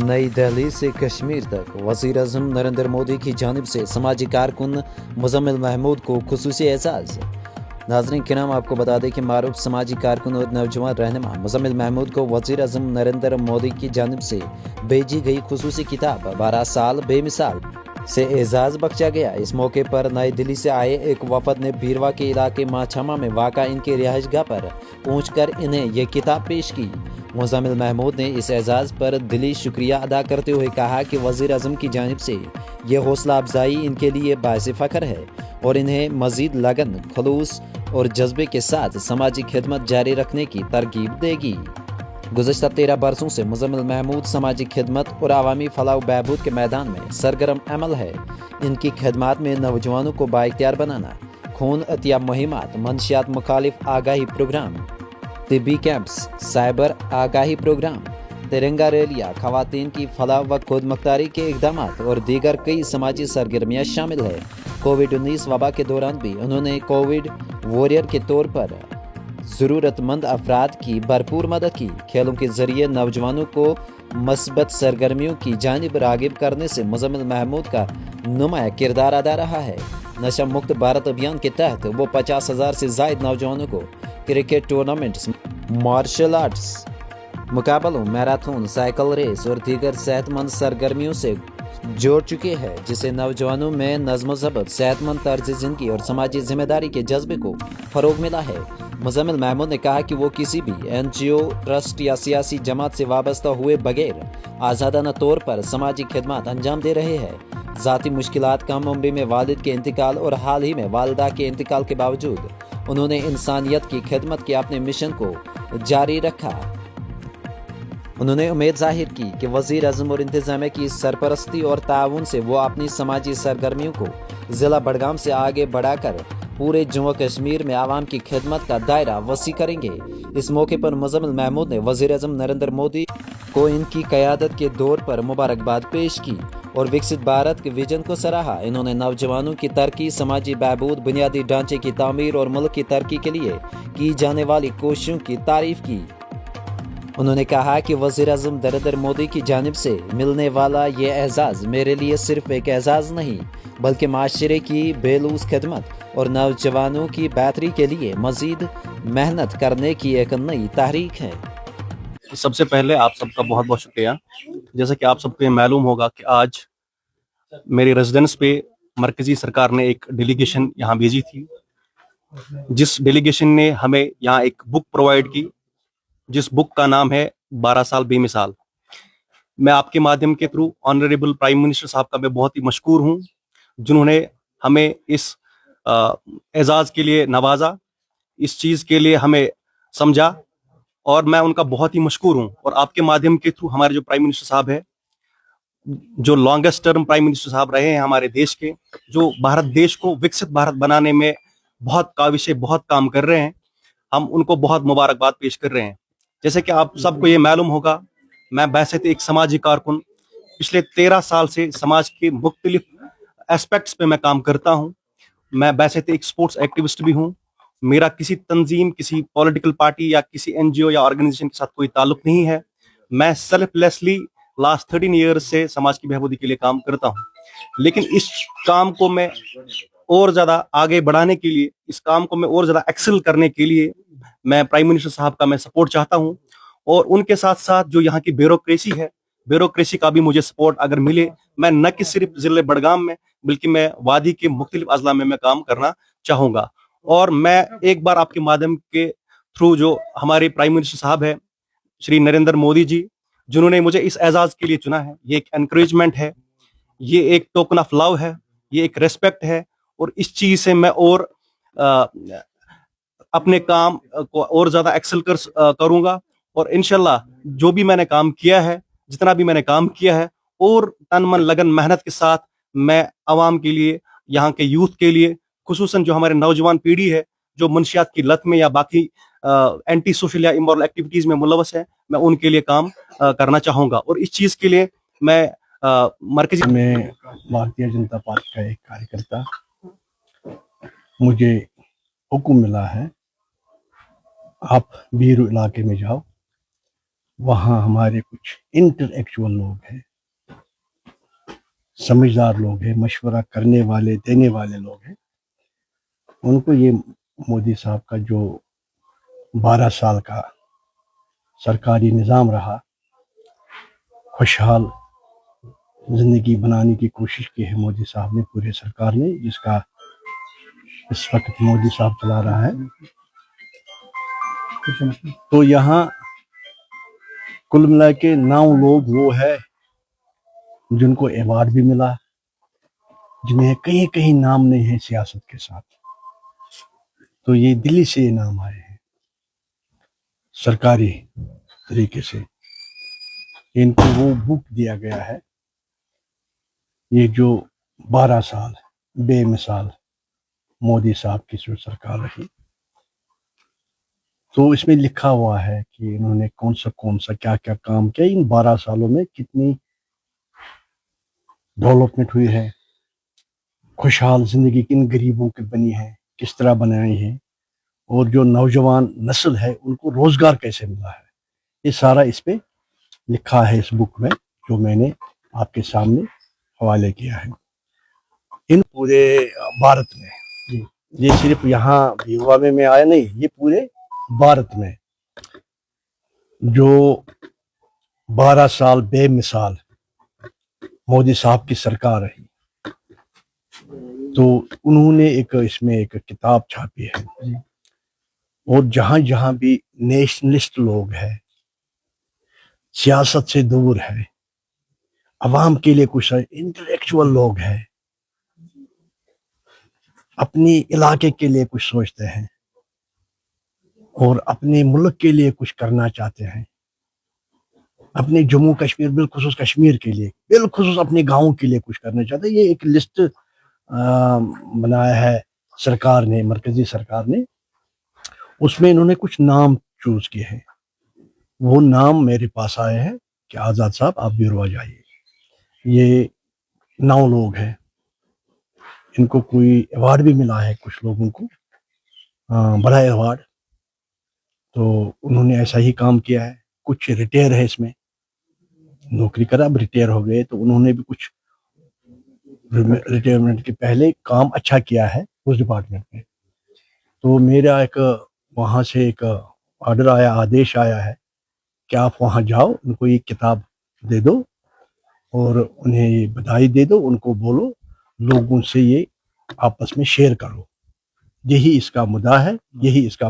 नई दिल्ली से कश्मीर तक वज़ीर आज़म नरेंद्र मोदी की जानिब से समाजी कारकुन मुज़म्मिल महमूद को खुसूसी एज़ाज़। नाज़रीन किराम, आपको बता दें कि मारूफ समाजी कारकुन और नौजवान रहनुमा मुज़म्मिल महमूद को वज़ीर आज़म नरेंद्र मोदी की जानिब से भेजी गई खुसूसी किताब 12 साल बेमिसाल से एजाज़ बख्शा गया। इस मौके पर नई दिल्ली से आए एक वफद ने भीरवा के इलाके माछामा में वाक़ा इनके रिहाइशगाह पर पहुंचकर इन्हें ये किताब पेश की। मुज़म्मिल महमूद ने इस एजाज़ पर दिली शुक्रिया अदा करते हुए कहा कि वज़ीर आज़म की जानिब से ये हौसला अफजाई इनके लिए बाइस फ़ख्र है और इन्हें मज़ीद लगन, खलूस और जज्बे के साथ समाजी खिदमत जारी रखने की तरगीब देगी। गुज़श्ता 13 बरसों से मुज़म्मिल महमूद समाजी खिदमत और अवामी फलाह बहबूद के मैदान में सरगर्म अमल है। इनकी खिदमत में नौजवानों को बाइख्तियार बनाना, खून अतिया मुहिमात, मंशियात मुखालिफ आगाही प्रोग्राम, तिब्बी कैंप्स, साइबर आगाही प्रोग्राम, तिरंगा रैलियाँ, खवातीन की फलाह व खुद मुख्तारी के इक़दाम और दीगर कई समाजी सरगर्मियाँ शामिल है। कोविड-19 वबा के दौरान भी उन्होंने कोविड वॉरियर के तौर पर ज़रूरतमंद अफराद की भरपूर मदद की। खेलों के ज़रिए नौजवानों को मस्बत सरगर्मियों की जानिब रागिब करने से मुज़म्मिल महमूद का नुमाया किरदार अदा रहा है। नशा मुक्त भारत अभियान के तहत वो 50,000 से ज़ायद नौजवानों को क्रिकेट टूर्नामेंट्स, मार्शल आर्ट्स मुकाबलों, मैराथन, साइकिल रेस और दीगर सेहतमंद सरगर्मियों से जोड़ चुके हैं, जिससे नौजवानों में नज़्म ज़ब्त, सेहतमंद तर्ज ज़िंदगी और समाजी जिम्मेदारी के जज्बे को फ़रोग मिला है। मुज़म्मिल महमूद ने कहा कि वो किसी भी NGO, ट्रस्ट या सियासी जमात से वाबस्ता हुए बगैर आज़ादाना तौर पर समाजी खिदमत अंजाम दे रहे हैं। ज़ाती मुश्किलात, कम उम्र में वालिद के इंतकाल और हाल ही में वालिदा के इंतकाल के बावजूद उन्होंने इंसानियत की खिदमत के अपने मिशन को जारी रखा। उन्होंने उम्मीद जाहिर की कि वज़ीर आज़म और इंतज़ामिया की सरपरस्ती और ताउन से वो अपनी समाजी सरगर्मियों को ज़िला बडगाम से आगे बढ़ाकर पूरे जम्मू कश्मीर में आवाम की खिदमत का दायरा वसी करेंगे। इस मौके पर मुज़म्मिल महमूद ने वज़ीर आज़म नरेंद्र मोदी को इनकी क़यादत के दौर पर मुबारकबाद पेश की और विकसित भारत के विजन को सराहा। इन्होंने नौजवानों की तरक्की, समाजी बहबूद, बुनियादी ढांचे की तामीर और मुल्क की तरक्की के लिए की जाने वाली कोशिशों की तारीफ की। उन्होंने कहा कि वज़ीर आज़म नरेंद्र मोदी की जानिब से मिलने वाला ये एजाज़ मेरे लिए सिर्फ एक एजाज़ नहीं, बल्कि माशरे की बेलूस खिदमत और नौजवानों की बेहतरी के लिए मज़ीद मेहनत करने की एक नई तहरीक है। सबसे पहले आप सबका बहुत बहुत शुक्रिया। जैसा कि आप सबको ये मालूम होगा कि आज मेरे रेजिडेंस पे मरकजी सरकार ने एक डेलीगेशन यहाँ भेजी थी, जिस डेलीगेशन ने हमें यहाँ एक बुक प्रोवाइड की, जिस बुक का नाम है 12 साल बेमिसाल। मैं आपके माध्यम के थ्रू ऑनरेबल प्राइम मिनिस्टर साहब का मैं बहुत ही मशकूर हूँ, जिन्होंने हमें इस एजाज के लिए नवाजा, इस चीज के लिए हमें समझा, और मैं उनका बहुत ही मशकूर हूँ। और आपके माध्यम के थ्रू हमारे जो प्राइम मिनिस्टर साहब है, जो लॉन्गेस्ट टर्म प्राइम मिनिस्टर साहब रहे हैं हमारे देश के, जो भारत देश को विकसित भारत बनाने में बहुत काविशे, बहुत काम कर रहे हैं, हम उनको बहुत मुबारकबाद पेश कर रहे हैं। जैसे कि आप सबको ये मालूम होगा, मैं बैसियत एक समाजी कारकुन पिछले 13 साल से समाज के मुख्तलिफ एस्पेक्ट्स पे मैं काम करता हूँ। मैं बैसियत एक स्पोर्ट्स एक्टिविस्ट भी हूँ। मेरा किसी तंजीम, किसी पॉलिटिकल पार्टी या किसी NGO या ऑर्गेनाइजेशन के साथ कोई ताल्लुक नहीं है। मैं सेल्फलेसली लास्ट 13 ईयर्स से समाज की बहबूदी के लिए काम करता हूँ। लेकिन इस काम को मैं और ज्यादा आगे बढ़ाने के लिए, इस काम को मैं और ज्यादा एक्सेल करने के लिए मैं प्राइम मिनिस्टर साहब का मैं सपोर्ट चाहता हूं। और उनके साथ साथ जो यहाँ की ब्यूरोक्रेसी है, ब्यूरोक्रेसी का भी मुझे सपोर्ट अगर मिले, मैं न कि सिर्फ जिले बडगाम में बल्कि मैं वादी के मुख्तलिफ अजला में मैं काम करना चाहूंगा। और मैं एक बार आपके माध्यम के थ्रू, जो हमारे प्राइम मिनिस्टर साहब है श्री नरेंद्र मोदी जी, जिन्होंने मुझे इस एजाज के लिए चुना है, ये एक एनकरेजमेंट है, ये एक टोकन ऑफ लव है, ये एक रेस्पेक्ट है। और इस चीज से मैं और अपने काम को और ज्यादा एक्सेल करूंगा। और इंशाल्लाह जो भी मैंने काम किया है, जितना भी मैंने काम किया है, और तन मन लगन मेहनत के साथ मैं आवाम के लिए, यहाँ के यूथ के लिए, खुसूसन जो हमारे नौजवान पीढ़ी है जो मंशियात की लत में या बाकी एंटी सोशल या इमोरल एक्टिविटीज में मुलवस है, मैं उनके लिए काम करना चाहूंगा। और इस चीज के लिए मैं मरकजी में भारतीय जनता पार्टी का एक कार्यकर्ता, मुझे हुक्म मिला है आप बीरू इलाके में जाओ वहाँ हमारे कुछ इंटलेक्चुअल लोग हैं, समझदार लोग हैं, मशवरा करने वाले देने वाले लोग हैं। उनको ये मोदी साहब का जो 12 साल का सरकारी निज़ाम रहा, खुशहाल ज़िंदगी बनाने की कोशिश की है मोदी साहब ने, पूरे सरकार ने, जिसका इस वक्त मोदी साहब चला रहा है। तो यहाँ कुल मिला के 9 लोग वो है जिनको अवार्ड भी मिला, जिन्हें कहीं कहीं नाम नहीं है सियासत के साथ। तो ये दिल्ली से ये नाम आए हैं सरकारी तरीके से। इनको वो बुक दिया गया है, ये जो 12 साल बेमिसाल मोदी साहब की जो सरकार रही। तो इसमें लिखा हुआ है कि इन्होंने कौन सा क्या क्या काम किया, इन 12 सालों में कितनी डेवलपमेंट हुई है, खुशहाल जिंदगी किन गरीबों की बनी है, किस तरह बनाई है, और जो नौजवान नस्ल है उनको रोजगार कैसे मिला है। ये सारा इस पे लिखा है इस बुक में, जो मैंने आपके सामने हवाले किया है। इन पूरे भारत में, ये सिर्फ यहाँ भीलवा में आया नहीं, ये पूरे भारत में जो 12 साल बेमिसाल मोदी साहब की सरकार रही, तो उन्होंने इसमें एक किताब छापी है। और जहां जहां भी नेशनलिस्ट लोग हैं, सियासत से दूर है, अवाम के लिए कुछ इंटेलेक्चुअल लोग हैं, अपनी इलाके के लिए कुछ सोचते हैं और अपने मुल्क के लिए कुछ करना चाहते हैं, अपने जम्मू कश्मीर बिलखुसूस कश्मीर के लिए, बिलखुसूस अपने गाँव के लिए कुछ करना चाहते हैं। ये एक लिस्ट बनाया है सरकार ने, मरकजी सरकार ने। उसमें इन्होंने कुछ नाम चूज किए हैं। वो नाम मेरे पास आए हैं कि आज़ाद साहब आप ब्यूरो आ जाइए। ये 9 लोग हैं, इनको कोई अवार्ड भी मिला है, कुछ लोगों को बड़ा अवार्ड। तो उन्होंने ऐसा ही काम किया है। कुछ रिटायर है, इसमें नौकरी करा, अब रिटायर हो गए, तो उन्होंने भी कुछ रिटायरमेंट के पहले काम अच्छा किया है उस डिपार्टमेंट में। तो मेरा एक वहाँ से एक ऑर्डर आया, आदेश आया है कि आप वहाँ जाओ, उनको ये किताब दे दो और उन्हें ये बधाई दे दो, उनको बोलो लोगों से ये आपस में शेयर करो। यही इसका मुद्दा है, यही इसका